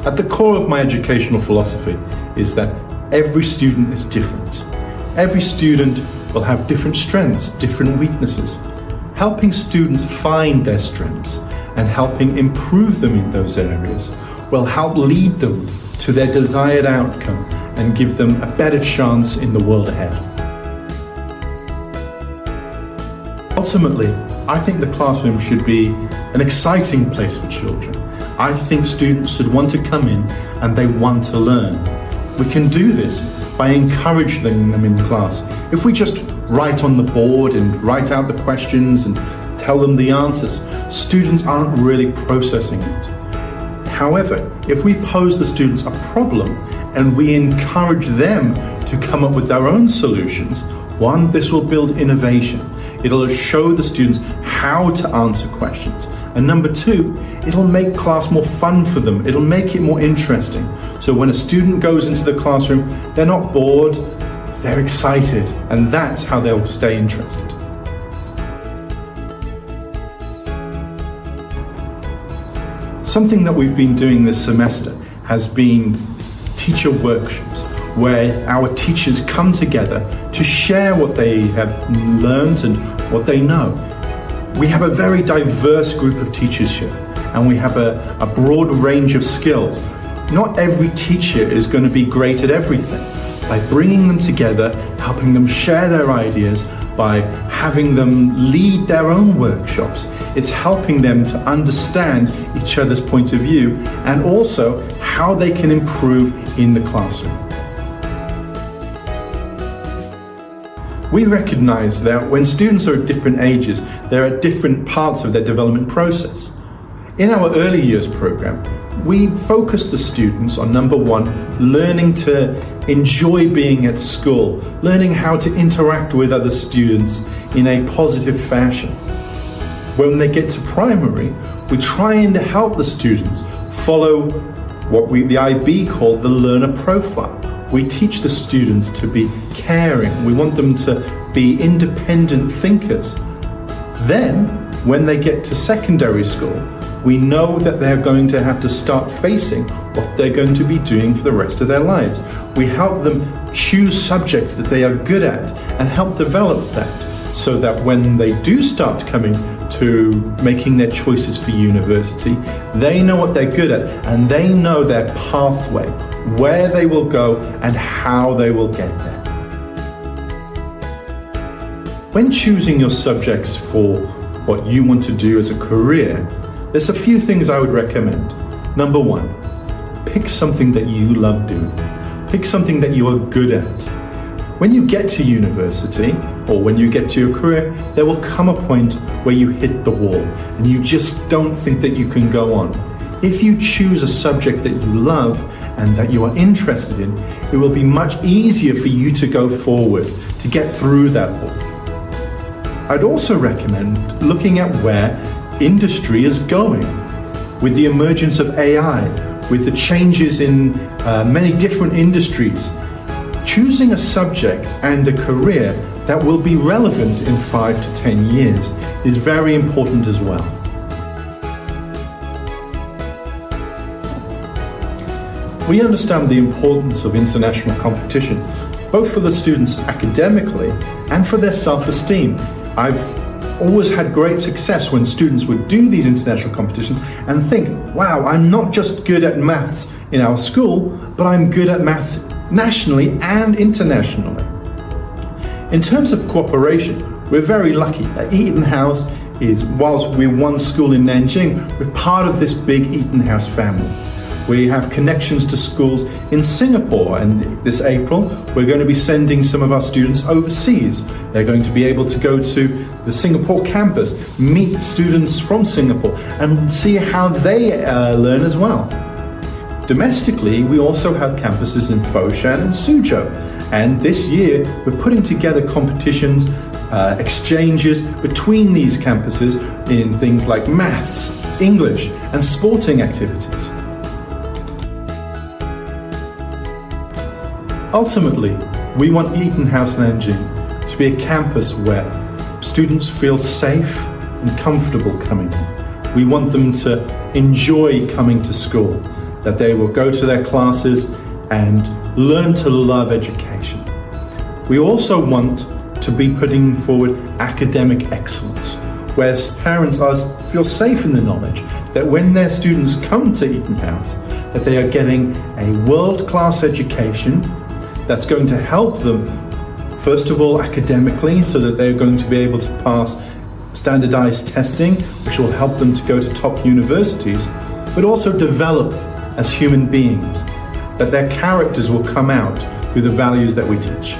At the core of my educational philosophy is that every student is different. Every student will have different strengths, different weaknesses. Helping students find their strengths and helping improve them in those areas will help lead them to their desired outcome and give them a better chance in the world ahead. Ultimately, I think the classroom should be an exciting place for children. I think students should want to come in and they want to learn. We can do this by encouraging them in class. If we just write on the board and write out the questions and tell them the answers, students aren't really processing it. However, if we pose the students a problem and we encourage them to come up with their own solutions, one, this will build innovation. It'll show the students how to answer questions. And number two, it'll make class more fun for them. It'll make it more interesting. So when a student goes into the classroom, they're not bored, they're excited, and that's how they'll stay interested. Something that we've been doing this semester has been teacher workshops, where our teachers come together to share what they have learned and what they know. We have a very diverse group of teachers here, and we have a broad range of skills. Not every teacher is going to be great at everything. By bringing them together, helping them share their ideas, by having them lead their own workshops, it's helping them to understand each other's point of view and also how they can improve in the classroom. We recognize that when students are at different ages, they're at different parts of their development process. In our early years program, we focus the students on number one, learning to enjoy being at school, learning how to interact with other students in a positive fashion. When they get to primary, we try and help the students follow what the IB call the learner profile. We teach the students to be caring. We want them to be independent thinkers. Then, when they get to secondary school, we know that they're going to have to start facing what they're going to be doing for the rest of their lives. We help them choose subjects that they are good at and help develop that so that when they do start coming to making their choices for university, they know what they're good at and they know their pathway, where they will go and how they will get there. When choosing your subjects for what you want to do as a career, there's a few things I would recommend. Number one, pick something that you love doing. Pick something that you are good at. When you get to university, or when you get to your career, there will come a point where you hit the wall and you just don't think that you can go on. If you choose a subject that you love and that you are interested in, it will be much easier for you to go forward, to get through that wall. I'd also recommend looking at where industry is going. With the emergence of AI, with the changes in many different industries, choosing a subject and a career that will be relevant in 5 to 10 years is very important as well. We understand the importance of international competition, both for the students academically and for their self-esteem. I've always had great success when students would do these international competitions and think, wow, I'm not just good at maths in our school, but I'm good at maths nationally and internationally. In terms of cooperation, we're very lucky that EtonHouse is, whilst we're one school in Nanjing, we're part of this big EtonHouse family. We have connections to schools in Singapore, and this April we're going to be sending some of our students overseas. They're going to be able to go to the Singapore campus, meet students from Singapore and see how they learn as well. Domestically, we also have campuses in Foshan and Suzhou, and this year we're putting together competitions, exchanges between these campuses in things like maths, English and sporting activities. Ultimately, we want EtonHouse Nanjing to be a campus where students feel safe and comfortable coming. We want them to enjoy coming to school, that they will go to their classes and learn to love education. We also want to be putting forward academic excellence, where parents feel safe in the knowledge that when their students come to EtonHouse, that they are getting a world-class education that's going to help them, first of all, academically, so that they're going to be able to pass standardized testing, which will help them to go to top universities, but also develop as human beings, that their characters will come out through the values that we teach.